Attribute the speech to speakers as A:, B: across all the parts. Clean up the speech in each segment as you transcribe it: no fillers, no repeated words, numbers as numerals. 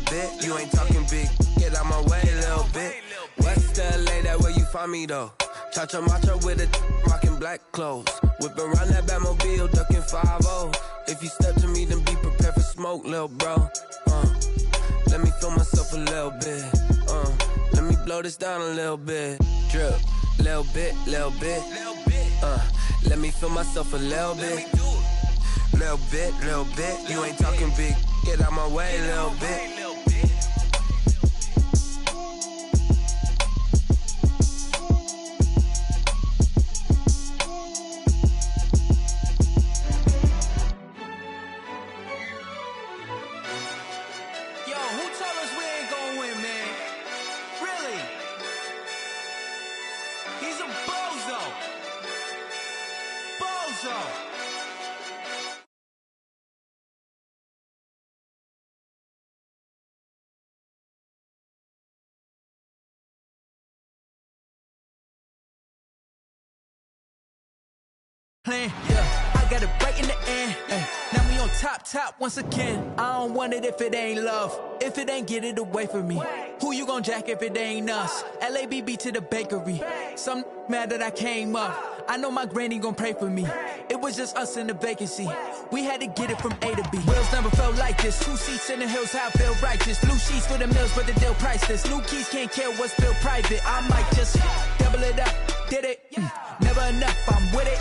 A: bit. You ain't talking big, get out my way, little bit. West LA, that where you find me though. Cha-cha macho with a rockin' black clothes. Whip around that Batmobile, ducking 5-0. If you step to me, then be prepared for smoke, lil' bro. Let me feel myself a little bit. Let me blow this down a little bit. Drip, little bit, little bit. Let me feel myself a little bit. Little bit, little bit. You ain't talking big, get out my way, little bit.
B: Yeah, I got it right in the end. Now we on top once again. I don't want it if it ain't love. If it ain't, get it away from me. Who you gon' jack if it ain't us? LABB to the bakery. Some mad that I came up. I know my granny gon' pray for me. It was just us in the vacancy. We had to get it from A to B. Wheels never felt like this. 2 seats in the hills, how I feel righteous. Blue sheets for the mills, but the deal priceless. New keys can't care what's still private. I might just double it up. Did it? Never enough, I'm with it.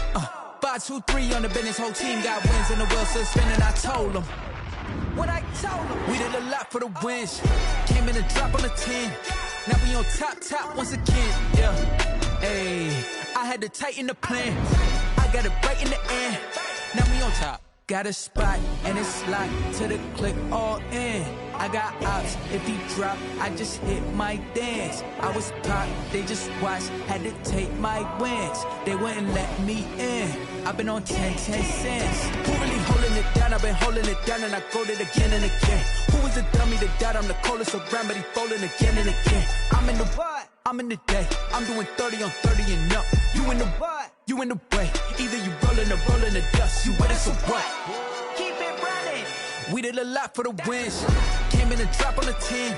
B: 5, 2, 3 on the business, whole team got wins and the wheels still spinning. I told them what I told them. We did a lot for the wins. Came in a drop on the 10. Now we on top once again. Yeah, hey, I had to tighten the plan. I got it right in the end. Now we on top. Got a spot and it's locked to the click all in. I got ops, if he drop, I just hit my dance. I was popped, they just watched, had to take my wins. They wouldn't let me in. I've been on 10 cents. Who really holding it down? I've been holding it down and I go it again and again. Who was the dummy that died? I'm the coldest around, but he folding again and again. I'm in the what? I'm in the day. I'm doing 30 on 30 and up. You in the what? You in the way. Either you rolling or rolling the dust. You with us or what? Keep it running. We did a lot for the wins. Came in a drop on the 10.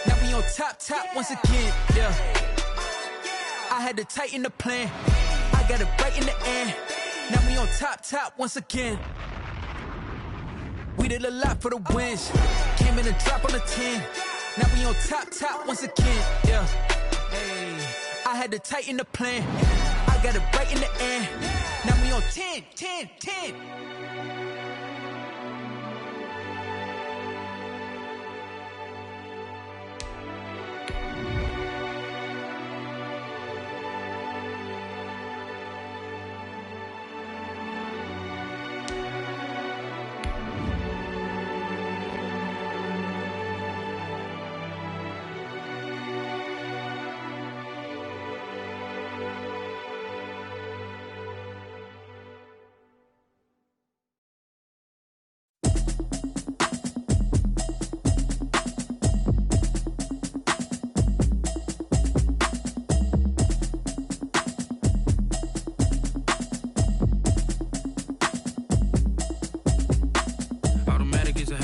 B: Now we on top once again. Yeah. I had to tighten the plan. I got it right in the end. Now we on top once again. We did a lot for the wins. Came in a drop on the 10. Now we on top once again. Yeah. Hey, I had to tighten the plan. I got it right in the end. Now we on 10.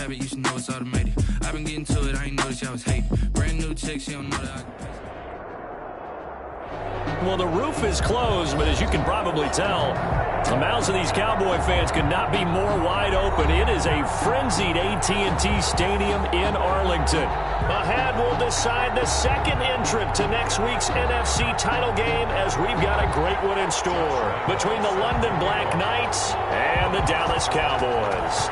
C: You should know it's automated. I've been getting to it, I ain't noticed y'all was hating. Brand new chick, she don't know that I can pay.
D: Well, the roof is closed, but as you can probably tell, the mouths of these Cowboy fans could not be more wide open. It is a frenzied AT&T Stadium in Arlington. Ahead, we'll decide the second entrant to next week's NFC title game as we've got a great one in store between the London Black Knights and the Dallas Cowboys.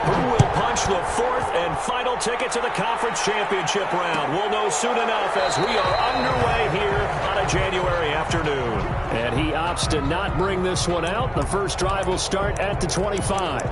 D: Who will punch the fourth and final ticket to the conference championship round? We'll know soon enough as we are underway here on a January afternoon. And he opts to not bring this one out. The first drive will start at the 25.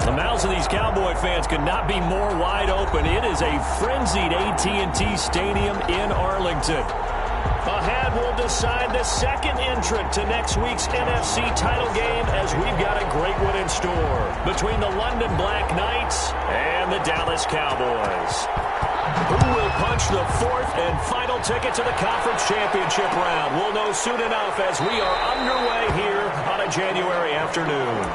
D: The mouths of these Cowboy fans could not be more wide open. It is a frenzied AT&T Stadium in Arlington. Ahead, we'll decide the second entrant to next week's NFC title game as we've got a great one in store between the London Black Knights and the Dallas Cowboys. Who will punch the fourth and final ticket to the conference championship round? We'll know soon enough as we are underway here on a January afternoon.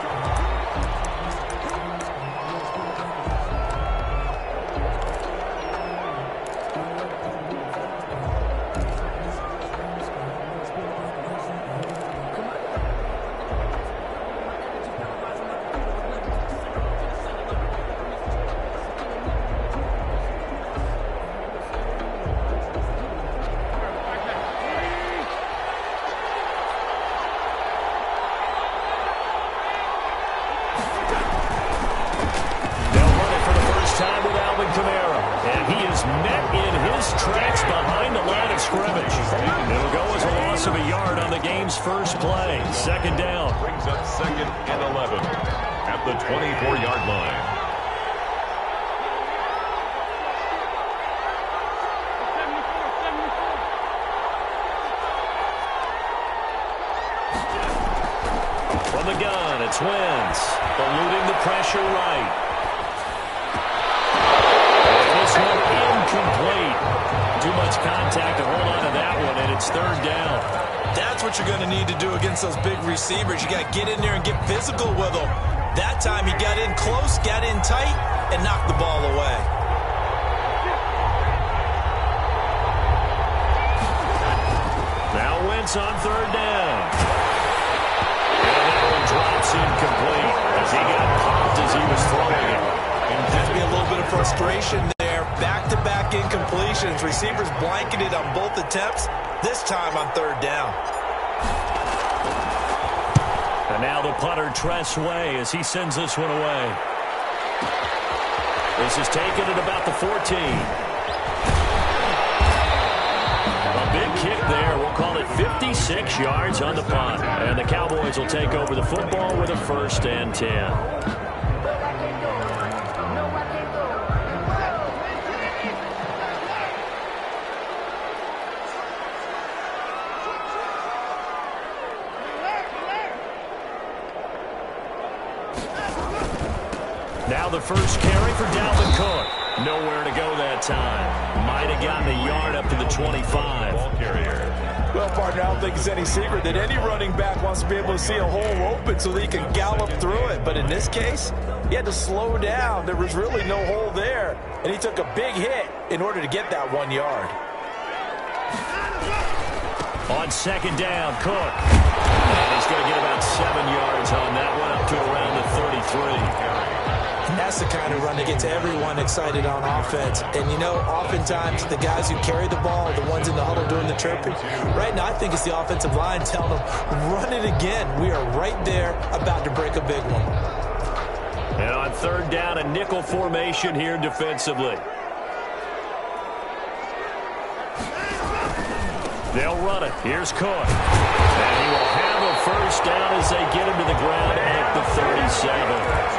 D: First play, second down.
E: Brings up second and 11 at the 24-yard line.
D: From the gun, it's Wentz, eluding the pressure right. And this one incomplete. Too much contact to hold on to that one, and it's third down.
F: That's what you're going to need to do against those big receivers. You got to get in there and get physical with them. That time he got in close, got in tight, and knocked the ball away.
D: Now Wentz on third down. And that one drops incomplete as he got popped as he was throwing it.
F: And there's be a little bit of frustration there. Back-to-back incompletions. Receivers blanketed on both attempts. This time on third down.
D: And now the punter Tress Way as he sends this one away. This is taken at about the 14. A big kick there. We'll call it 56 yards on the punt. And the Cowboys will take over the football with a 1st and 10. Now the first carry for Dalvin Cook. Nowhere to go that time. Might have gotten a yard up to the 25.
E: Ball carrier.
F: Well, partner, I don't think it's any secret that any running back wants to be able to see a hole open so that he can gallop through it. But in this case, he had to slow down. There was really no hole there. And he took a big hit in order to get that 1 yard.
D: On second down, Cook. And he's going to get about 7 yards on that one, up to around the 33.
F: That's the kind of run that gets everyone excited on offense. And, you know, oftentimes the guys who carry the ball are the ones in the huddle doing the chirping. Right now, I think it's the offensive line telling them, run it again. We are right there about to break a big one.
D: And on third down, a nickel formation here defensively. They'll run it. Here's Cook. And he will have a first down as they get him to the ground at the 37.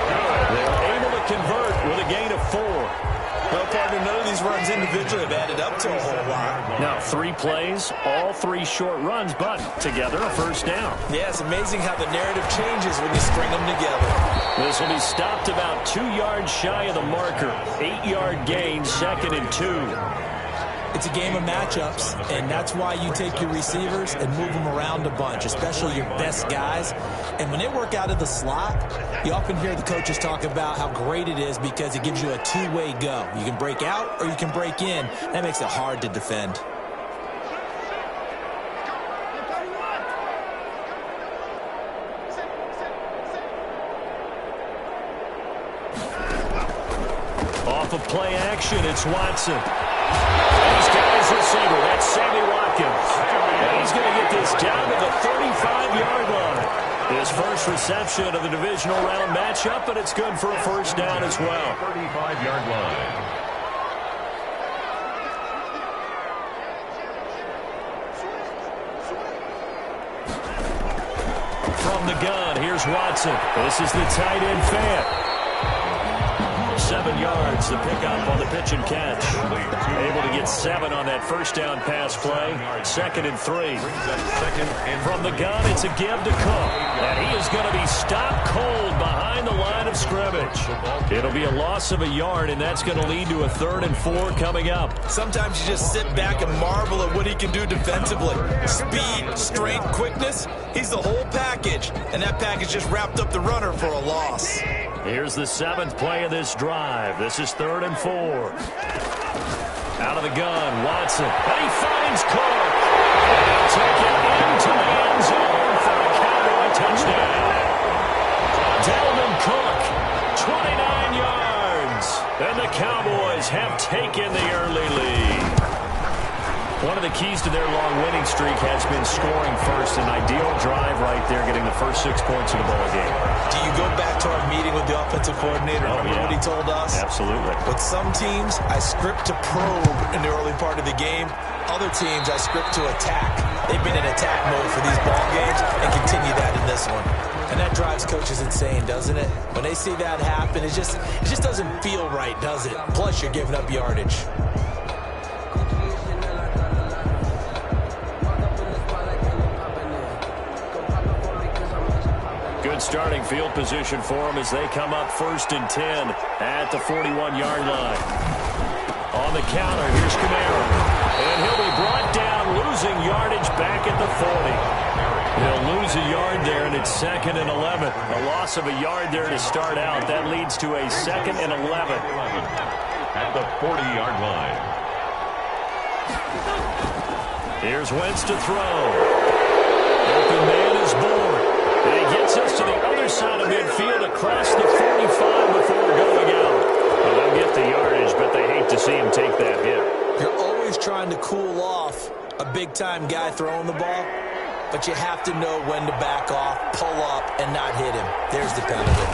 D: They're able to convert with a gain of 4.
F: Well, partner, none of these runs individually have added up to a whole lot.
D: Now, 3 plays, all 3 short runs, but together a first down.
F: Yeah, it's amazing how the narrative changes when you string them together.
D: This will be stopped about 2 yards shy of the marker. 8-yard gain, 2nd and 2.
F: It's a game of matchups, and that's why you take your receivers and move them around a bunch, especially your best guys. And when they work out of the slot, you often hear the coaches talk about how great it is because it gives you a two-way go. You can break out or you can break in. That makes it hard to defend.
D: Off of play action, it's Watson. He's got his receiver. That's Sammy Watkins. And he's going to get this down to the 35-yard line. His first reception of the divisional round matchup, but it's good for a first down as well.
E: 35-yard line.
D: From the gun, here's Watson. This is the tight end fan. 7 yards, the pickup on the pitch and catch. Able to get 7 on that first down pass play. 2nd and 3. From the gun, it's a give to Cook. And he is going to be stopped cold behind the line of scrimmage. It'll be a loss of a yard, and that's going to lead to a 3rd and 4 coming up.
F: Sometimes you just sit back and marvel at what he can do defensively. Speed, strength, quickness. He's the whole package. And that package just wrapped up the runner for a loss.
D: Here's the 7th play of this drive. This is 3rd and 4. Out of the gun, Watson. And he finds Cook. And he'll take it into the end zone for a Cowboy touchdown. Dalvin Cook, 29 yards. And the Cowboys have taken the early lead. One of the keys to their long winning streak has been scoring first. An ideal drive right there, getting the first 6 points of the ball game.
F: Do you go back to our meeting with the offensive coordinator? Remember what he told us?
D: Absolutely.
F: With some teams, I script to probe in the early part of the game. Other teams, I script to attack. They've been in attack mode for these ball games and continue that in this one. And that drives coaches insane, doesn't it? When they see that happen, it just doesn't feel right, does it? Plus, you're giving up yardage.
D: Good starting field position for them as they come up 1st and 10 at the 41-yard line. On the counter, here's Kamara. And he'll be brought down, losing yardage back at the 40. He'll lose a yard there, and it's 2nd and 11. A loss of a yard there to start out. That leads to a 2nd and 11.
E: At the 40-yard line.
D: Here's Wentz to throw. Open man is born. And he gets us to the other side of midfield across the 45 before going out. Well, they'll get the yardage, but they hate to see him take that hit.
F: You're always trying to cool off a big-time guy throwing the ball, but you have to know when to back off, pull up, and not hit him. There's the penalty.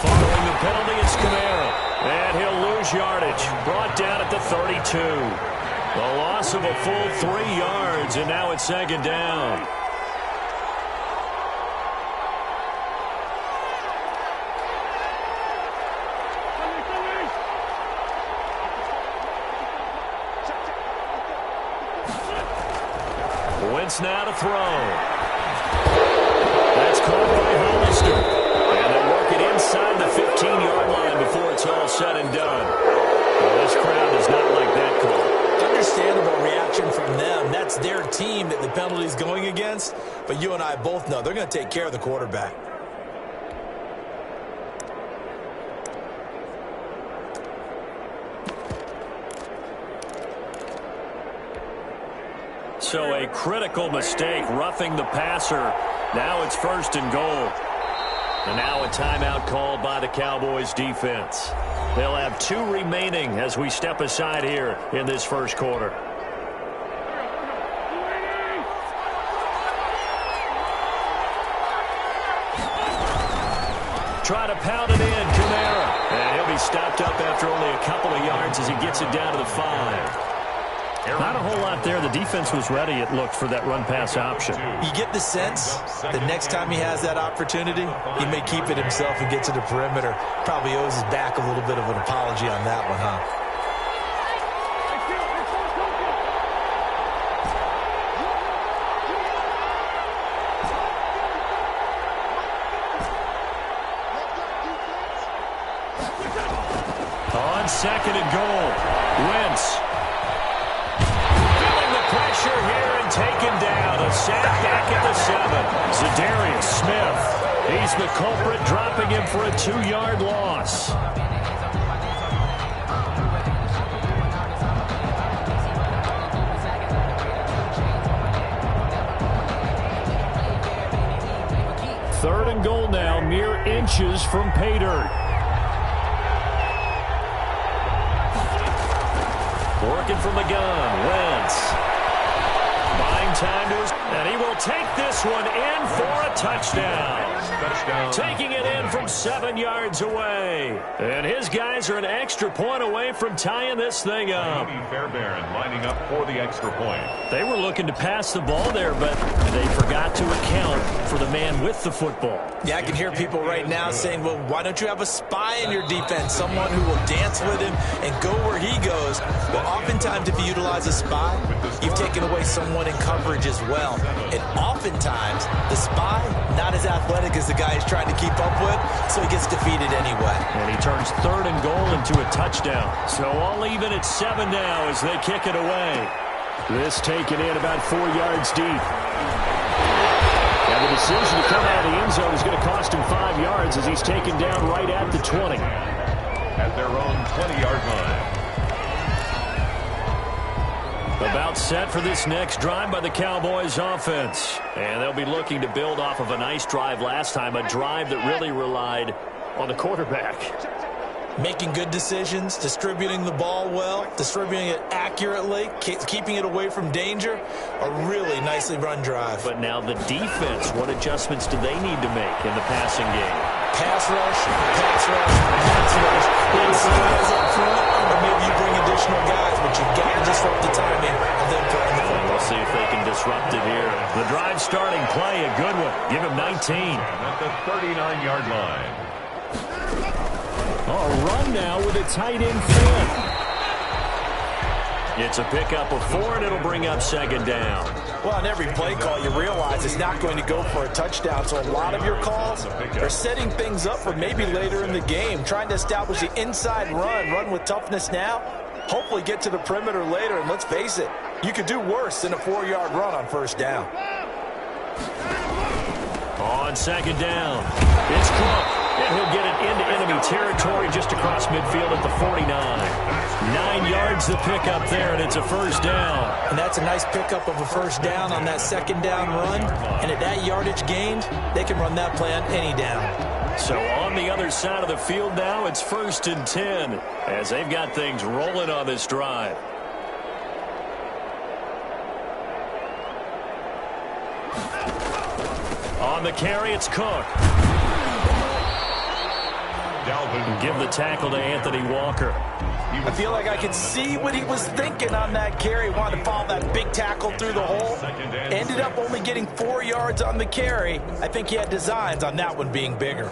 D: Following the penalty, it's Kamara. And he'll lose yardage. Brought down at the 32. The loss of a full 3 yards, and now it's 2nd down. Wentz now to throw. That's caught by Hollister. And they'll work it inside the 15-yard line before it's all said and done. Well, this crowd does not like that call.
F: Understandable reaction from them. That's their team that the penalty's going against. But you and I both know they're going to take care of the quarterback.
D: So a critical mistake, roughing the passer. Now it's 1st and goal. And now a timeout called by the Cowboys defense. They'll have 2 remaining as we step aside here in this first quarter. Try to pound it in, Kamara. And he'll be stopped up after only a couple of yards as he gets it down to the 5. Not a whole lot there. The defense was ready, it looked, for that run-pass option.
F: You get the sense the next time he has that opportunity, he may keep it himself and get to the perimeter. Probably owes his back a little bit of an apology on that one, huh?
D: On 2nd and goal, Wentz. Feeling the pressure here and taken down. A sack back at the 7. Zadarius Smith. He's the culprit, dropping him for a 2-yard loss. Third and goal now, mere inches from pay dirt. Working from the gun, Wentz. Buying time to his... And he will take this one in for a touchdown. Taking it in from 7 yards away. And his guys are an extra point away from tying this thing up.
E: Fairbairn lining up for the extra point.
D: They were looking to pass the ball there, but they forgot to account for the man with the football.
F: Yeah, I can hear people right now saying, well, why don't you have a spy in your defense, someone who will dance with him and go where he goes? Well, oftentimes if you utilize a spy, you've taken away someone in coverage as well. And oftentimes, the spy, not as athletic as the guy he's trying to keep up with, so he gets defeated anyway.
D: And he turns 3rd and goal into a touchdown. So all even at 7 now as they kick it away. This taken in about 4 yards deep. And the decision to come out of the end zone is going to cost him 5 yards as he's taken down right at the 20.
E: At their own 20-yard line.
D: About set for this next drive by the Cowboys offense. And they'll be looking to build off of a nice drive last time, a drive that really relied on the quarterback.
F: Making good decisions, distributing the ball well, distributing it accurately, keeping it away from danger. A really nicely run drive.
D: But now the defense, what adjustments do they need to make in the passing game?
F: Pass rush, pass rush, pass rush. Maybe some guys up front, or maybe you bring additional guys, but you've got to disrupt the timing of them playing the football.
D: We'll see if they can disrupt it here. The drive starting play, a good one. Give him 19.
E: At the 39-yard line.
D: A run now with a tight end fan. It's a pickup of 4, and it'll bring up 2nd down.
F: Well, on every play call, you realize it's not going to go for a touchdown. So a lot of your calls are setting things up for maybe later in the game, trying to establish the inside run with toughness now, hopefully get to the perimeter later. And let's face it, you could do worse than a 4-yard run on 1st down.
D: On 2nd down, it's Cook. And he'll get it into enemy territory just across midfield at the 49. 9 yards the pickup there, and it's a 1st down.
F: And that's a nice pickup of a 1st down on that 2nd down run. And at that yardage gained, they can run that play on any down.
D: So on the other side of the field now, it's 1st and 10 as they've got things rolling on this drive. On the carry, it's Cook. Give the tackle to Anthony Walker.
F: I feel like I could see what he was thinking on that carry. Wanted to follow that big tackle through the hole. Ended up only getting 4 yards on the carry. I think he had designs on that one being bigger.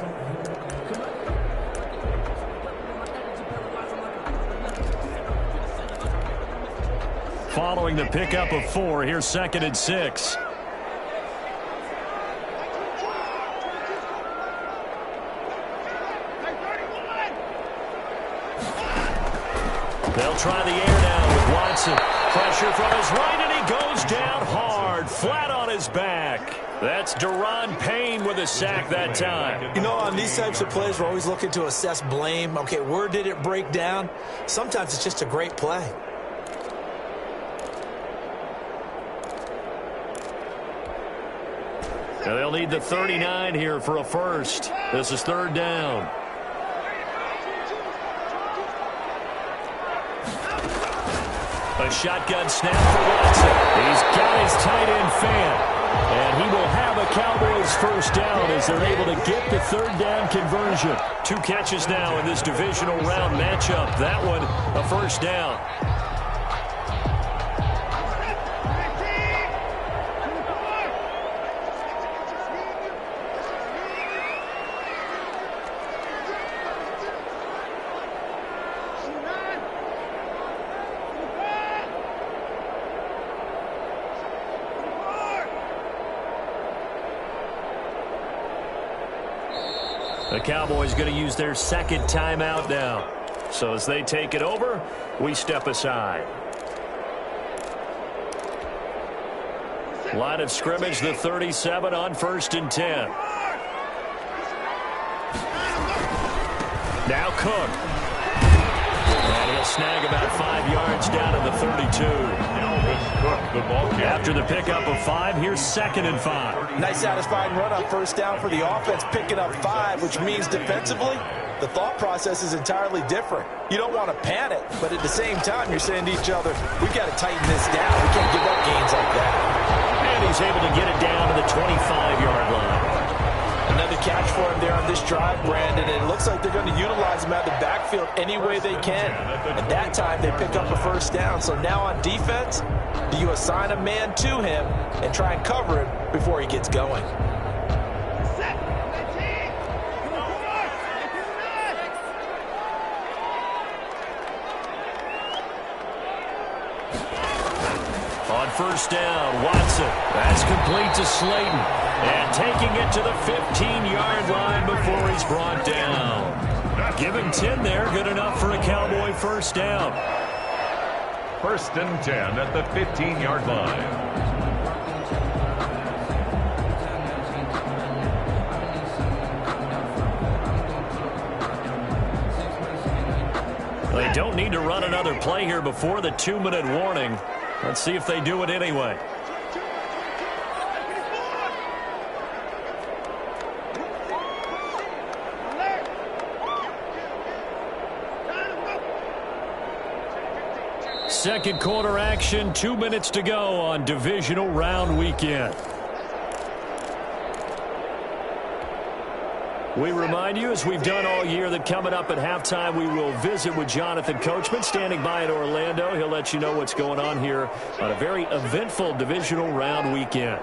D: Following the pickup of 4, here's 2nd and 6. They'll try the air now with Watson. Pressure from his right, and he goes down hard, flat on his back. That's Deron Payne with a sack that time.
F: You know, on these types of plays, we're always looking to assess blame. Okay, where did it break down? Sometimes it's just a great play.
D: Now they'll need the 39 here for a 1st. This is 3rd down. A shotgun snap for Watson. He's got his tight end fan. And he will have a Cowboys 1st down as they're able to get the 3rd down conversion. 2 catches now in this divisional round matchup. That one, a 1st down. The Cowboys going to use their 2nd timeout now. So as they take it over, we step aside. Line of scrimmage, the 37 on 1st and 10. Now Cook. And he'll snag about 5 yards down to the 32. After the pickup of 5, here's 2nd and 5.
F: Nice satisfying run on 1st down for the offense, picking up 5, which means defensively, the thought process is entirely different. You don't want to panic, but at the same time, you're saying to each other, we've got to tighten this down. We can't give up gains like that.
D: And he's able to get it down to the 25-yard line.
F: Another catch for him there on this drive, Brandon, and it looks like they're going to utilize him out of the backfield any way they can. And that time, they pick up a first down. So now on defense, do you assign a man to him and try and cover him before he gets going?
D: On first down, Watson. That's complete to Slayton. And taking it to the 15-yard line before he's brought down. Give him 10 there. Good enough for a Cowboy first down.
E: 1st and 10 at the 15-yard line.
D: They don't need to run another play here before the 2-minute warning. Let's see if they do it anyway. Second quarter action, 2 minutes to go on divisional round weekend. We remind you, as we've done all year, that coming up at halftime, we will visit with Jonathan Coachman, standing by in Orlando. He'll let you know what's going on here on a very eventful divisional round weekend.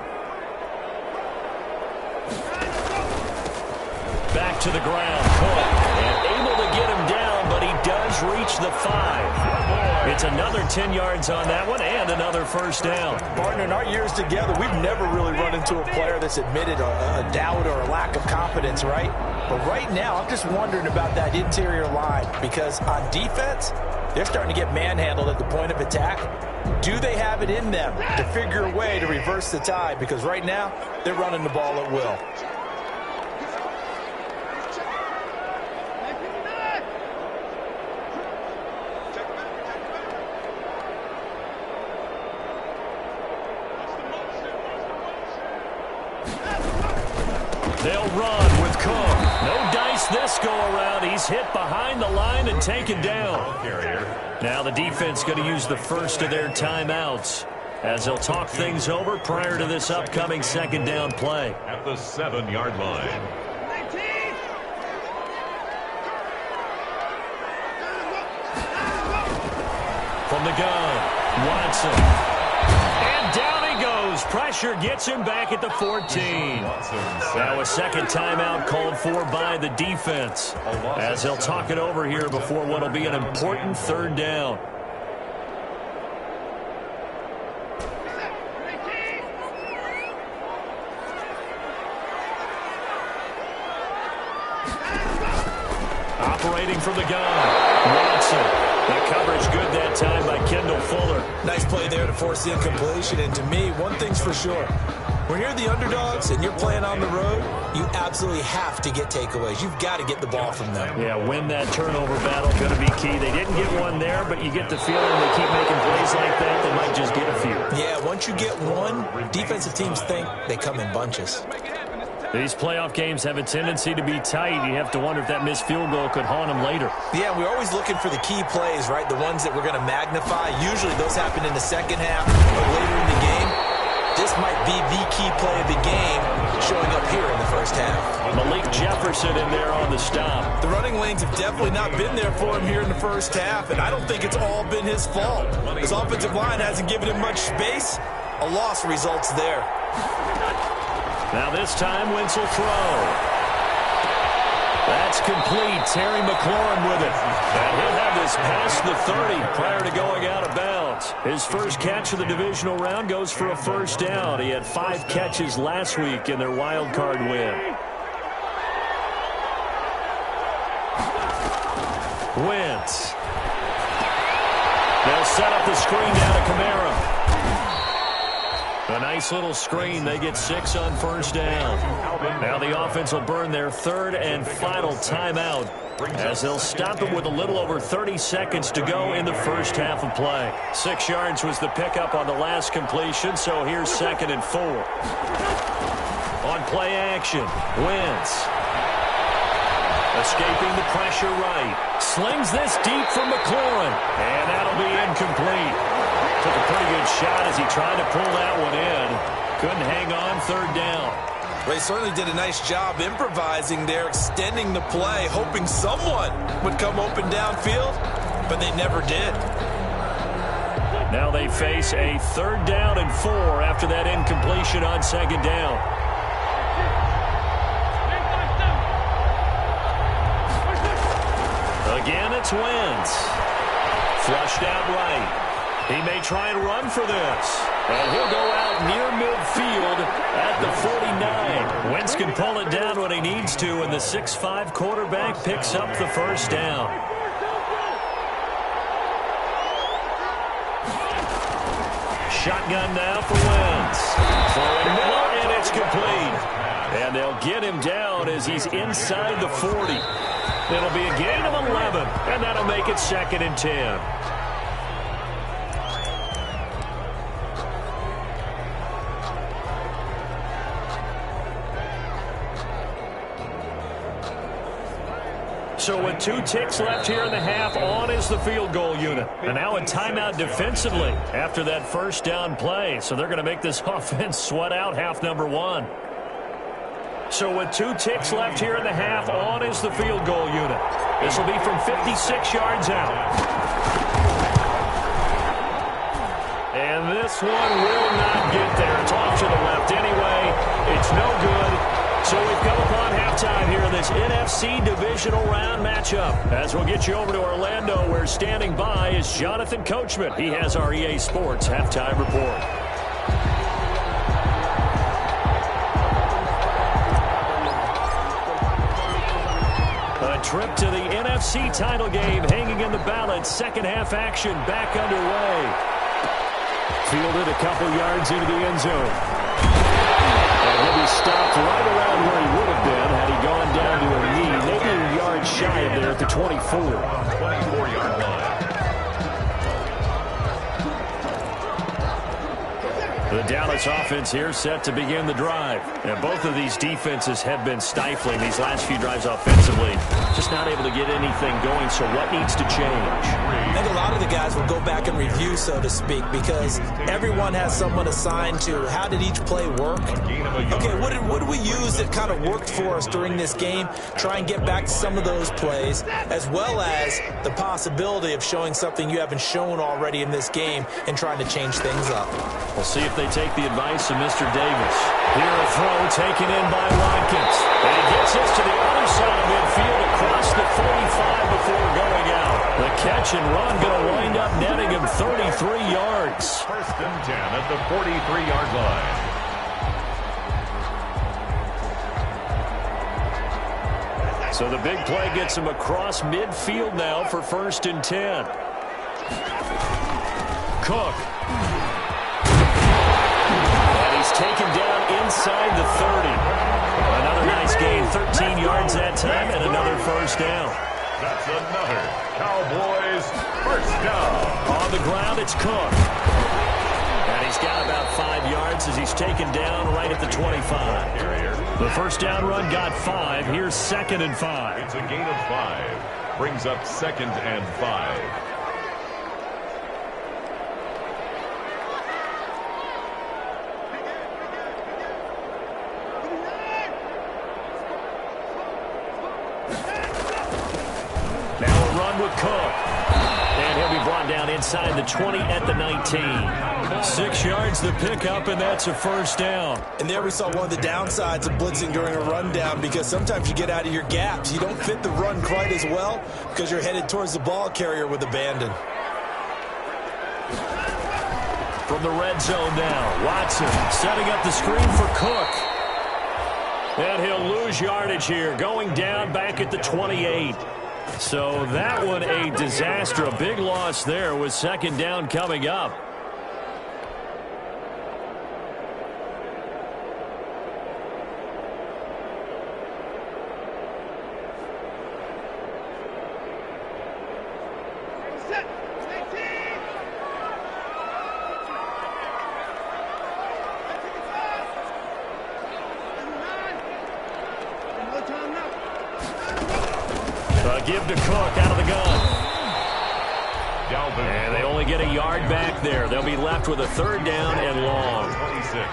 D: Back to the ground, Cook, and able to get him down, but he does reach the 5. It's another 10 yards on that one and another first down.
F: Partner, in our years together, we've never really run into a player that's admitted a doubt or a lack of confidence, right? But right now, I'm just wondering about that interior line because on defense, they're starting to get manhandled at the point of attack. Do they have it in them to figure a way to reverse the tide? Because right now, they're running the ball at will.
D: They'll run with Cook. No dice this go-around. He's hit behind the line and taken down. Now the defense going to use the first of their timeouts as they'll talk things over prior to this upcoming second down play.
E: At the 7-yard line.
D: From the gun, Watson. And down he goes. Pressure gets him back at the 14. Now a second timeout called for by the defense as they'll talk it over here before what will be an important third down. Operating from the gun, Watson. That coverage good that time by Kendall Fuller.
F: Nice play there to force the incompletion. And to me, one thing's for sure. When you're the underdogs and you're playing on the road, you absolutely have to get takeaways. You've got to get the ball from them.
D: Yeah, win that turnover battle, going to be key. They didn't get one there, but you get the feeling they keep making plays like that, they might just get a few.
F: Yeah, once you get one, defensive teams think they come in bunches.
D: These playoff games have a tendency to be tight. You have to wonder if that missed field goal could haunt them later.
F: Yeah, we're always looking for the key plays, right? The ones that we're going to magnify. Usually those happen in the second half or later in the game. This might be the key play of the game showing up here in the first half.
D: Malik Jefferson in there on the stop.
F: The running lanes have definitely not been there for him here in the first half, and I don't think it's all been his fault. His offensive line hasn't given him much space. A loss results there.
D: Now this time, Wentz will throw. That's complete. Terry McLaurin with it. And he'll have this past the 30 prior to going out of bounds. His first catch of the divisional round goes for a first down. He had 5 catches last week in their wild card win. Wentz. They'll set up the screen down to Kamara. A nice little screen. They get 6 on first down. Now the offense will burn their third and final timeout as they'll stop it with a little over 30 seconds to go in the first half of play. 6 yards was the pickup on the last completion, so here's 2nd and 4. On play action, Wentz. Escaping the pressure right. Slings this deep from McLaurin, and that'll be incomplete. Took a pretty good shot as he tried to pull that one in. Couldn't hang on third down.
F: Well, he certainly did a nice job improvising there, extending the play, hoping someone would come open downfield, but they never did.
D: Now they face a 3rd down and 4 after that incompletion on 2nd down. Again, it's Wentz. Flushed out right. He may try and run for this. And he'll go out near midfield at the 49. Wentz can pull it down when he needs to, and the 6'5" quarterback picks up the 1st down. Shotgun now for Wentz. Throwing Miller, and it's complete. And they'll get him down as he's inside the 40. It'll be a gain of 11, and that'll make it 2nd and 10. So with 2 ticks left here in the half, on is the field goal unit. And now a timeout defensively after that 1st down play. So they're going to make this offense sweat out half number 1. So with 2 ticks left here in the half, on is the field goal unit. This will be from 56 yards out. And this one will not get there. It's off to the left anyway. It's no good. So we've come upon halftime here in this NFC divisional round matchup. As we'll get you over to Orlando, where standing by is Jonathan Coachman. He has our EA Sports halftime report. A trip to the NFC title game hanging in the balance. 2nd half action back underway. Fielded a couple yards into the end zone. And he'll be stopped right around where he would have been had he gone down to a knee. Maybe a yard shy of there at the 24.
E: 24-yard line.
D: The Dallas offense here set to begin the drive. And both of these defenses have been stifling these last few drives offensively. Just not able to get anything going, so what needs to change?
F: I think a lot of the guys will go back and review, so to speak, because everyone has someone assigned to how did each play work. Okay, what did we use that kind of worked for us during this game? Try and get back to some of those plays, as well as the possibility of showing something you haven't shown already in this game and trying to change things up.
D: We'll see if they take the advice of Mr. Davis. Here a throw taken in by Watkins. And he gets us to the other side of midfield across the 45 before going out. The catch and run going to wind up netting him 33 yards.
E: 1st and 10 at the 43-yard line.
D: So the big play gets him across midfield now for 1st and 10. Cook. He's taken down inside the 30. Another nice gain, 13 yards that time, and another 1st down.
E: That's another Cowboys 1st down.
D: On the ground, it's Cook. And he's got about 5 yards as he's taken down right at the 25. The 1st down run got 5. Here's 2nd and 5.
E: It's a gain of 5. Brings up 2nd and 5.
D: With Cook. And he'll be brought down inside the 20 at the 19. 6 yards the pickup, and that's a 1st down.
F: And there we saw one of the downsides of blitzing during a rundown, because sometimes you get out of your gaps. You don't fit the run quite as well because you're headed towards the ball carrier with abandon.
D: From the red zone now, Watson setting up the screen for Cook. And he'll lose yardage here, going down back at the 28. So that one a disaster, a big loss there with 2nd down coming up. Give to Cook out of the gun. And they only get a yard back there. They'll be left with a 3rd down and long.
E: 26.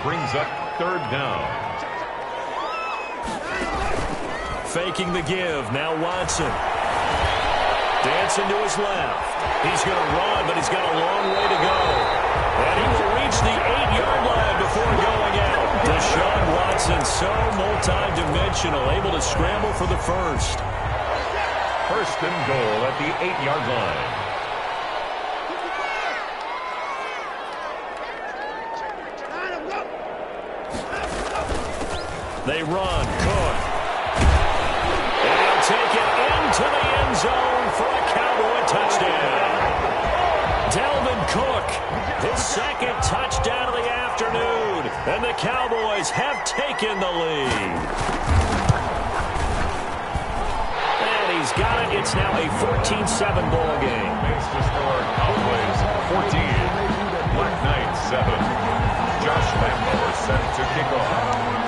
E: brings up third down.
D: Faking the give. Now Watson. Dancing to his left. He's going to run, but he's got a long way to go. And he will reach the 8-yard line before going out. Deshaun Watson, so multi-dimensional, able to scramble for the first.
E: First and goal at the 8-yard line.
D: They run. Cook. And he'll take it into the end zone for a Cowboy touchdown. Dalvin Cook, his second touchdown of the afternoon. And the Cowboys have taken the lead. And he's got it. It's now a 14-7 ball game.
E: Makes the score Cowboys 14, Black Knights 7. Josh Lambo is set to kick off.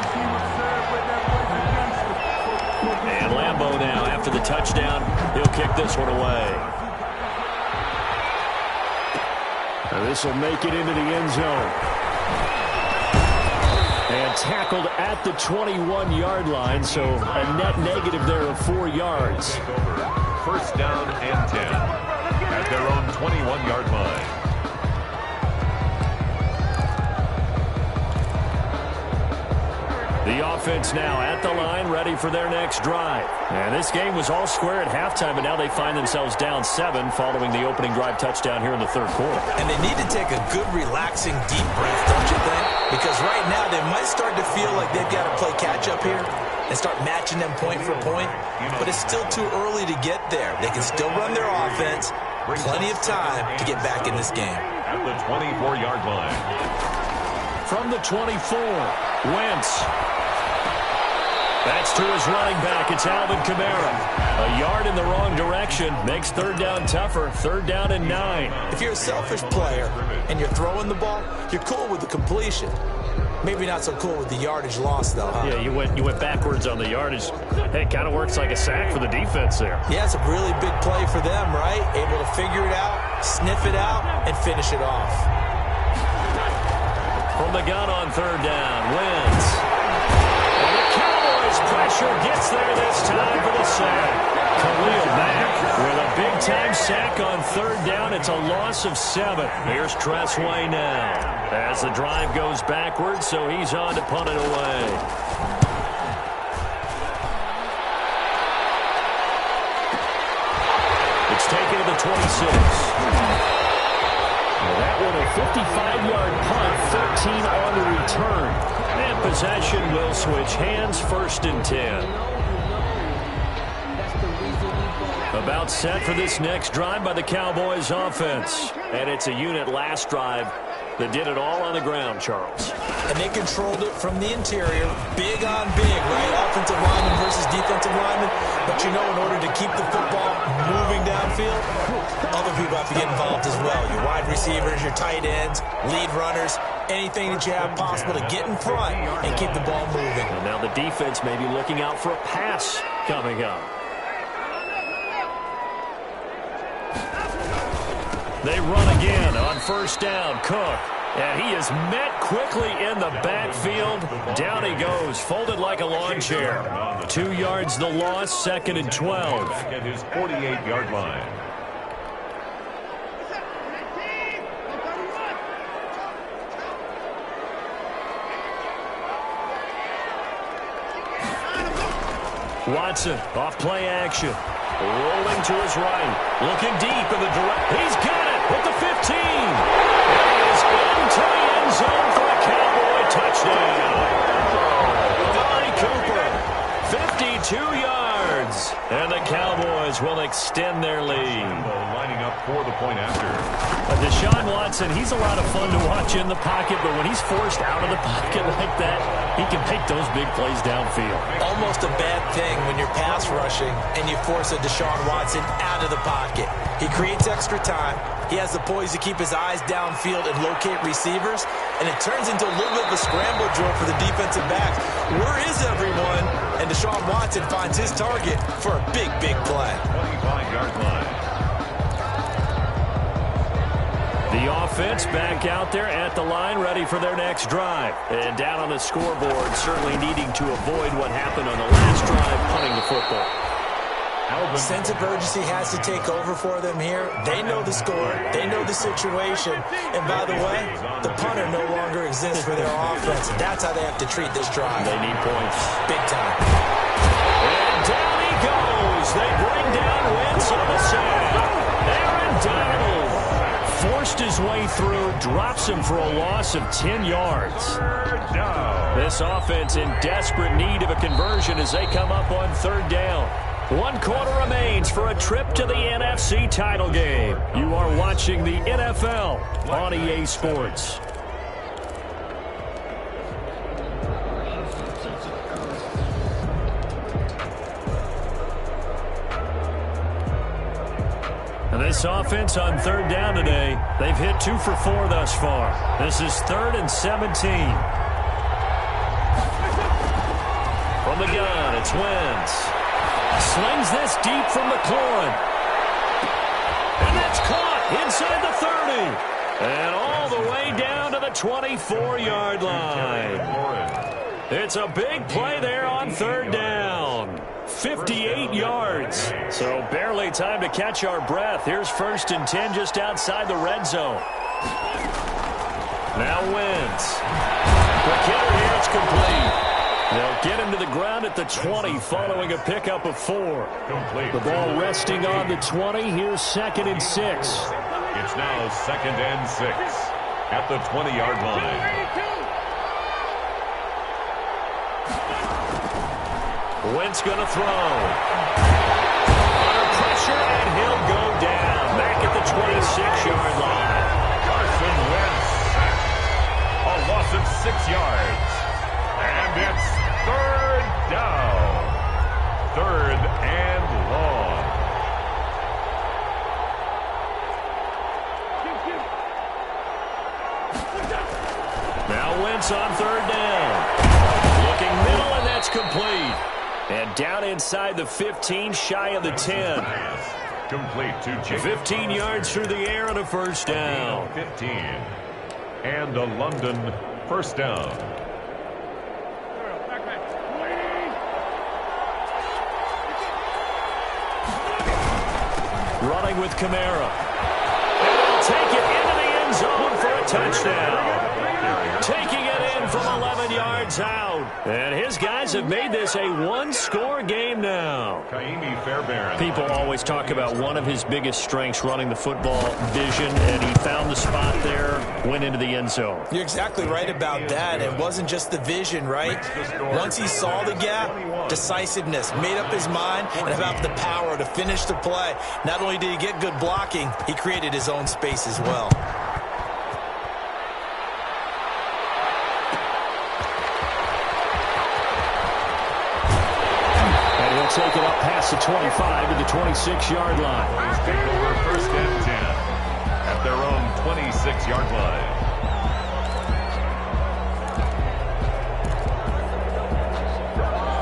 D: And Lambo now, after the touchdown, he'll kick this one away. And this will make it into the end zone. And tackled at the 21-yard line, so a net negative there of 4 yards.
E: First down and 10 at their own 21-yard line.
D: The offense now at the line, ready for their next drive. And this game was all square at halftime, but now they find themselves down 7 following the opening drive touchdown here in the third quarter.
F: And they need to take a good, relaxing, deep breath, don't you think? Because right now they might start to feel like they've got to play catch-up here and start matching them point for point. But it's still too early to get there. They can still run their offense. Plenty of time to get back in this game.
E: At the 24-yard line.
D: From the 24, Wentz. That's to his running back. It's Alvin Kamara. A yard in the wrong direction. Makes third down tougher. Third down and 9.
F: If you're a selfish player and you're throwing the ball, you're cool with the completion. Maybe not so cool with the yardage loss, though, huh?
D: Yeah, you went backwards on the yardage. Hey, it kind of works like a sack for the defense there.
F: Yeah, it's a really big play for them, right? Able to figure it out, sniff it out, and finish it off.
D: From the gun on third down, Wentz. Pressure gets there this time for the sack. Khalil Mack with a big-time sack on third down. It's a loss of 7. Here's Tressway now as the drive goes backwards, so he's on to punt it away. It's taken to the 26. That one a 55-yard punt, 13 on the return. And possession will switch hands, first and 10. About set for this next drive by the Cowboys offense. And it's a unit last drive that did it all on the ground, Charles.
F: And they controlled it from the interior, big on big, right? Offensive lineman versus defensive lineman. But you know, in order to keep the football moving downfield, other people have to get involved as well. Your wide receivers, your tight ends, lead runners, anything that you have possible to get in front and keep the ball moving.
D: And now the defense may be looking out for a pass coming up. They run again on first down. Cook. And he is met quickly in the backfield. Down he goes, folded like a lawn chair. 2 yards the loss, second and 12.
E: Back at his 48-yard line.
D: Watson off play action. Rolling to his right. Looking deep in the direct. He's got it with the 15. And he is into the end zone for a Cowboy touchdown. Amari Cooper, 52 yards. And the Cowboys will extend their lead.
E: Lining up for the point after.
D: Deshaun Watson, he's a lot of fun to watch in the pocket, but when he's forced out of the pocket like that, he can make those big plays downfield.
F: Almost a bad thing when you're pass rushing and you force a Deshaun Watson out of the pocket. He creates extra time. He has the poise to keep his eyes downfield and locate receivers, and it turns into a little bit of a scramble drill for the defensive backs. Where is everyone? And Deshaun Watson finds his target for a big, big play.
E: 25-yard line.
D: The offense back out there at the line, ready for their next drive. And down on the scoreboard, certainly needing to avoid what happened on the last drive, punting the football.
F: Sense of urgency has to take over for them here. They know the score. They know the situation. And by the way, the punter no longer exists for their offense. That's how they have to treat this drive.
D: They need points.
F: Big time.
D: And down he goes. They bring down Wentz on the sack. Aaron Donald forced his way through, drops him for a loss of 10 yards. This offense in desperate need of a conversion as they come up on third down. 1 quarter remains for a trip to the NFC title game. You are watching the NFL on EA Sports. And this offense on third down today, they've hit 2 for 4 thus far. This is 3rd and 17. From the gun, it's Wentz. Slings this deep from McLaurin. And that's caught inside the 30. And all the way down to the 24-yard line. It's a big play there on third down. 58 yards. So barely time to catch our breath. Here's 1st and 10 just outside the red zone. Now Wentz. The kicker here, it's complete. They'll get him to the ground at the 20 following a pickup of 4.
E: Complete.
D: The ball resting on the 20. Here's 2nd and 6.
E: It's now 2nd and 6 at the 20-yard line.
D: Wentz going to throw. Under pressure, and he'll go down. Back at the 26-yard line.
E: Carson Wentz sacked. A loss of 6 yards. And it's 3rd down. 3rd and long.
D: Now Wentz on 3rd down. Looking middle, and that's complete. And down inside the 15, shy of the 10.
E: Complete to James.
D: 15 yards through the air and a 1st down.
E: 15. And a London 1st down.
D: Running with Kamara. And he'll take it into the end zone for a touchdown. Taking it in from 11 yards out. And his guys have made this a 1-score game now. People always talk about one of his biggest strengths, running the football, vision, and he found the spot there, went into the end zone.
F: You're exactly right about that. It wasn't just the vision, right? Once he saw the gap, decisiveness, made up his mind, and about the power to finish the play. Not only did he get good blocking, he created his own space as well.
D: Take it up past the 25 to the 26-yard line.
E: Please take over 1st and 10 at their own 26-yard line.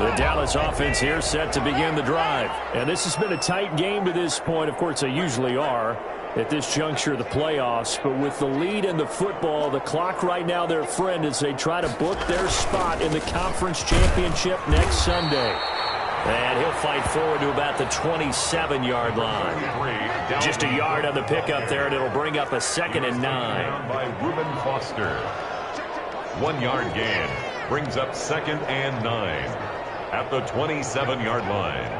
D: The Dallas offense here set to begin the drive. And this has been a tight game to this point. Of course, they usually are at this juncture of the playoffs. But with the lead in the football, the clock right now their friend as they try to book their spot in the conference championship next Sunday. And he'll fight forward to about the 27-yard line. Just a yard on the pickup there, and it'll bring up a 2nd and 9.
E: By Reuben Foster. 1-yard gain brings up 2nd and 9 at the 27-yard line.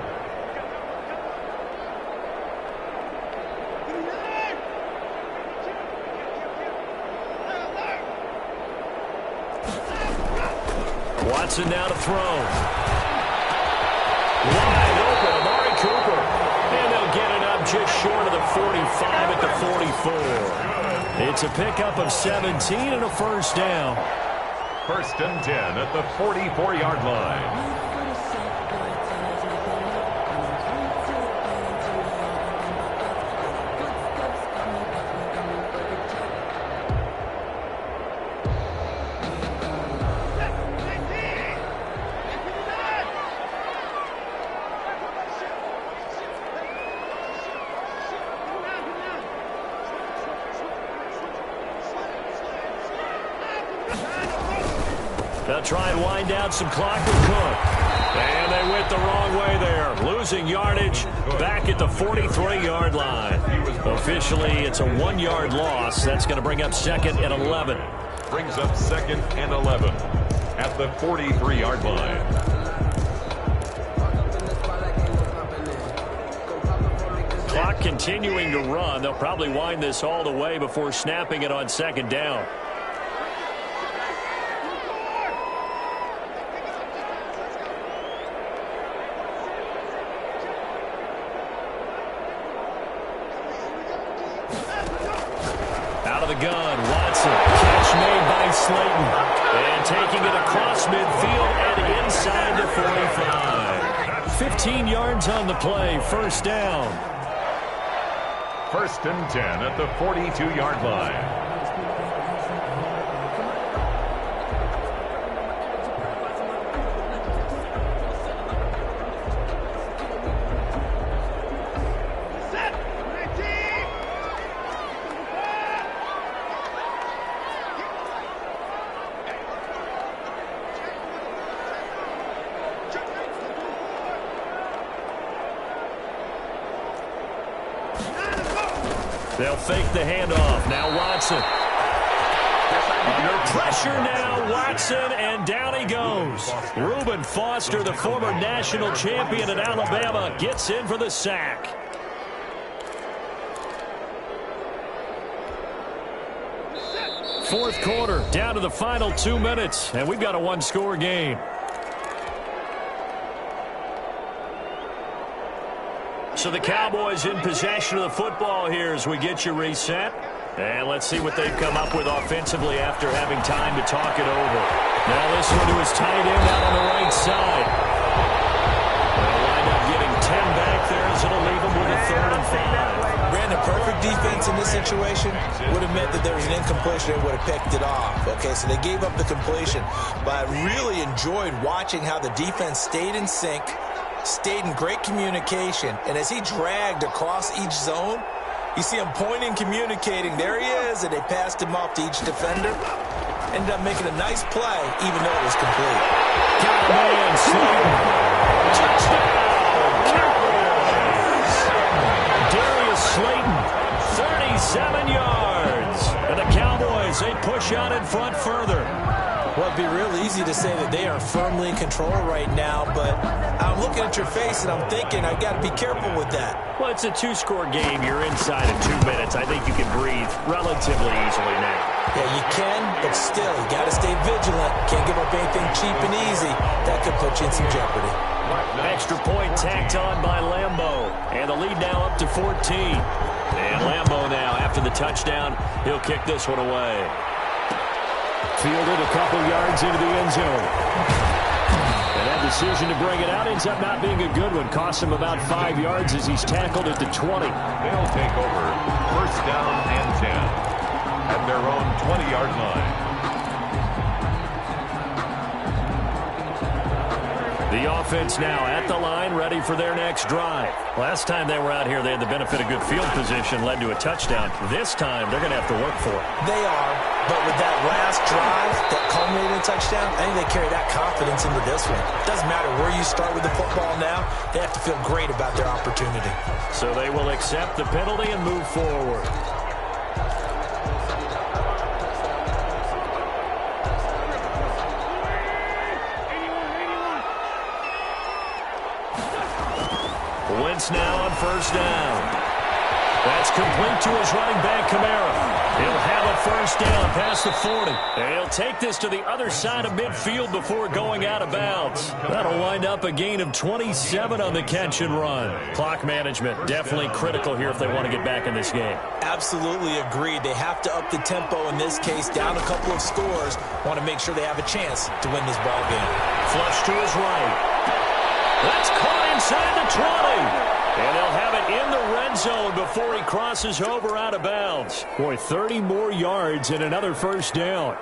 D: Watson now to throw. Wide open, Amari Cooper. And they'll get it up just short of the 45 at the 44. It's a pickup of 17 and a 1st down.
E: 1st and 10 at the 44-yard line.
D: They'll try and wind down some clock with Cook. And they went the wrong way there, losing yardage back at the 43-yard line. Officially, it's a 1-yard loss. That's going to bring up 2nd and 11.
E: Brings up 2nd and 11 at the 43-yard line.
D: Clock continuing to run. They'll probably wind this all the way before snapping it on 2nd down. Out of the gun, Watson. Catch made by Slayton. And taking it across midfield and inside the 45. 15 yards on the play, 1st down.
E: 1st and 10 at the 42-yard line.
D: They'll fake the handoff. Now Watson. Under pressure now, Watson, and down he goes. Reuben Foster, the former national champion at Alabama, gets in for the sack. Fourth quarter, down to the final 2 minutes, and we've got a 1-score game. So the Cowboys in possession of the football here as we get you reset. And let's see what they've come up with offensively after having time to talk it over. Now this one to his tight end out on the right side. They'll wind up getting 10 back there as it'll leave them with a 3rd and 5.
F: Brandon, perfect defense in this situation would have meant that there was an incompletion and would have picked it off. Okay, so they gave up the completion. But I really enjoyed watching how the defense stayed in sync, stayed in great communication, and as he dragged across each zone, you see him pointing, communicating. There he is, and they passed him off to each defender. Ended up making a nice play, even though it was complete.
D: Got a man, Slayton. Touchdown, Cowboys. Darius Slayton, 37 yards. And the Cowboys, they push out in front further.
F: Well, it'd be real easy to say that they are firmly in control right now, but I'm looking at your face and I'm thinking I got to be careful with that.
D: Well, it's a 2-score game. You're inside of 2 minutes. I think you can breathe relatively easily now.
F: Yeah, you can, but still, you got to stay vigilant. Can't give up anything cheap and easy. That could put you in some jeopardy.
D: Extra point tacked on by Lambo, and the lead now up to 14. And Lambo now, after the touchdown, he'll kick this one away. Fielded a couple yards into the end zone. And that decision to bring it out ends up not being a good one. Costs him about 5 yards as he's tackled at the 20.
E: They'll take over 1st down and 10 at their own 20-yard line.
D: The offense now at the line, ready for their next drive. Last time they were out here, they had the benefit of good field position, led to a touchdown. This time, they're going to have to work for it.
F: They are, but with that last drive that culminated in a touchdown, I think they carry that confidence into this one. Doesn't matter where you start with the football now, they have to feel great about their opportunity.
D: So they will accept the penalty and move forward. Wentz now on 1st down. That's complete to his running back, Kamara. He'll have a 1st down past the 40. And he'll take this to the other side of midfield before going out of bounds. That'll wind up a gain of 27 on the catch and run. Clock management definitely critical here if they want to get back in this game.
F: Absolutely agreed. They have to up the tempo in this case, down a couple of scores. Want to make sure they have a chance to win this ball game.
D: Flush to his right. That's caught inside the 20. And they'll have it in the red zone before he crosses over out of bounds. Boy, 30 more yards and another 1st down.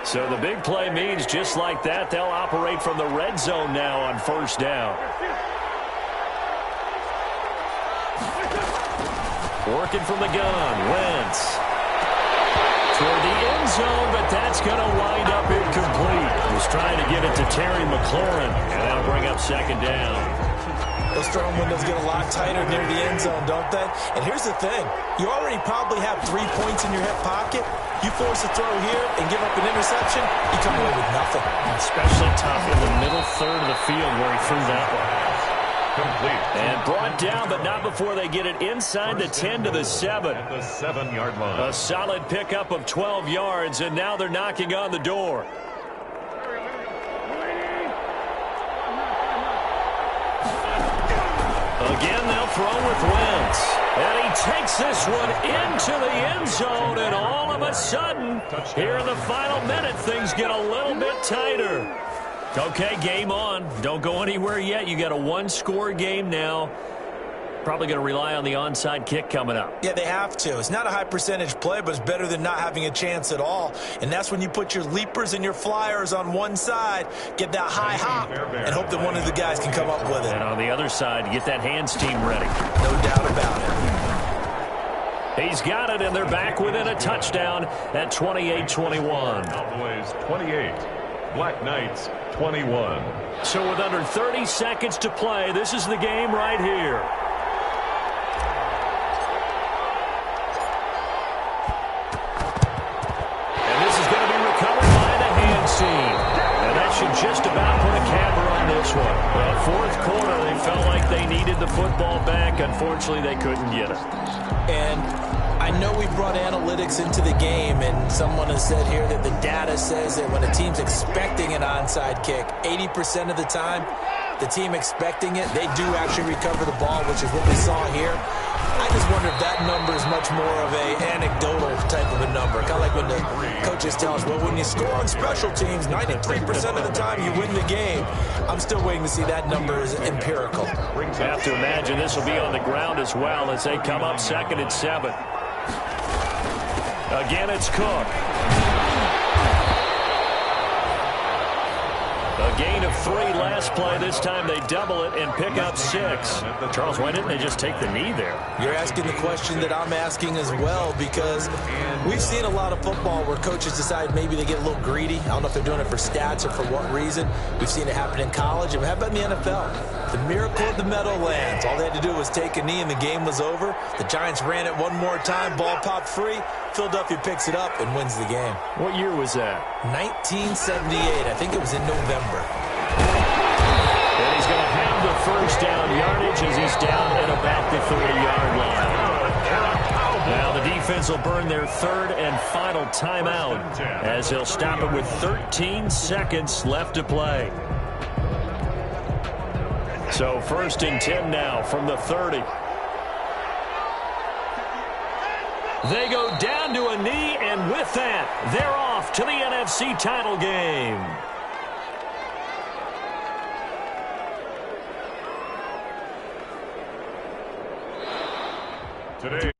D: So the big play means just like that, they'll operate from the red zone now on 1st down. Working from the gun, Wentz. toward the end zone, but that's going to wind up incomplete. He's trying to get it to Terry McLaurin, and that'll bring up second down.
F: Those throwing windows get a lot tighter near the end zone, don't they? And here's the thing. You already probably have 3 points in your hip pocket. You force a throw here and give up an interception, you come away with nothing.
D: Especially tough in the middle third of the field where he threw that one.
E: Complete.
D: And brought down, but not before they get it inside the 10 to the 7.
E: At the 7-yard line.
D: A solid pickup of 12 yards, and now they're knocking on the door. Again, they'll throw with Wentz. And he takes this one into the end zone, and all of a sudden, here in the final minute, things get a little bit tighter. Okay, game on. Don't go anywhere yet. You got a one-score game now. Probably going to rely on the onside kick coming up.
F: Yeah, they have to. It's not a high-percentage play, but it's better than not having a chance at all. And that's when you put your leapers and your flyers on one side, get that high hop, and hope that one of the guys can come up with it.
D: And on the other side, get that hands team ready.
F: No doubt about
D: it. He's got it, and they're back within a touchdown at 28-21.
E: Cowboys 28, Black Knights 21.
D: So with under 30 seconds to play, this is the game right here. And that should just about put a capper on this one. Well, fourth quarter, they felt like they needed the football back. Unfortunately, they couldn't get it.
F: And I know we brought analytics into the game, and someone has said here that the data says that when a team's expecting an onside kick, 80% of the time, the team expecting it, they do actually recover the ball, which is what we saw here. I just wonder if that number is much more of a anecdotal type of a number. Kind of like when the coaches tell us, well, when you score on special teams, 93% of the time you win the game. I'm still waiting to see that number is empirical.
D: I have to imagine this will be on the ground as well as they come up 2nd and 7. Again, it's Cook. A gain of 3 last play. This time they double it and pick up 6. Charles, why didn't they just take the knee there?
F: You're asking the question that I'm asking as well, because we've seen a lot of football where coaches decide maybe they get a little greedy. I don't know if they're doing it for stats or for what reason. We've seen it happen in college. And how about in the NFL? The miracle of the Meadowlands. All they had to do was take a knee and the game was over. The Giants ran it one more time. Ball popped free. Philadelphia picks it up and wins the game.
D: What year was that?
F: 1978. I think it was in November.
D: And he's going to have the first down yardage as he's down at about the 30-yard line. Now the defense will burn their 3rd and final timeout as they'll stop it with 13 seconds left to play. So 1st and 10 now from the 30. They go down to a knee, and with that, they're off to the NFC title game.
E: Today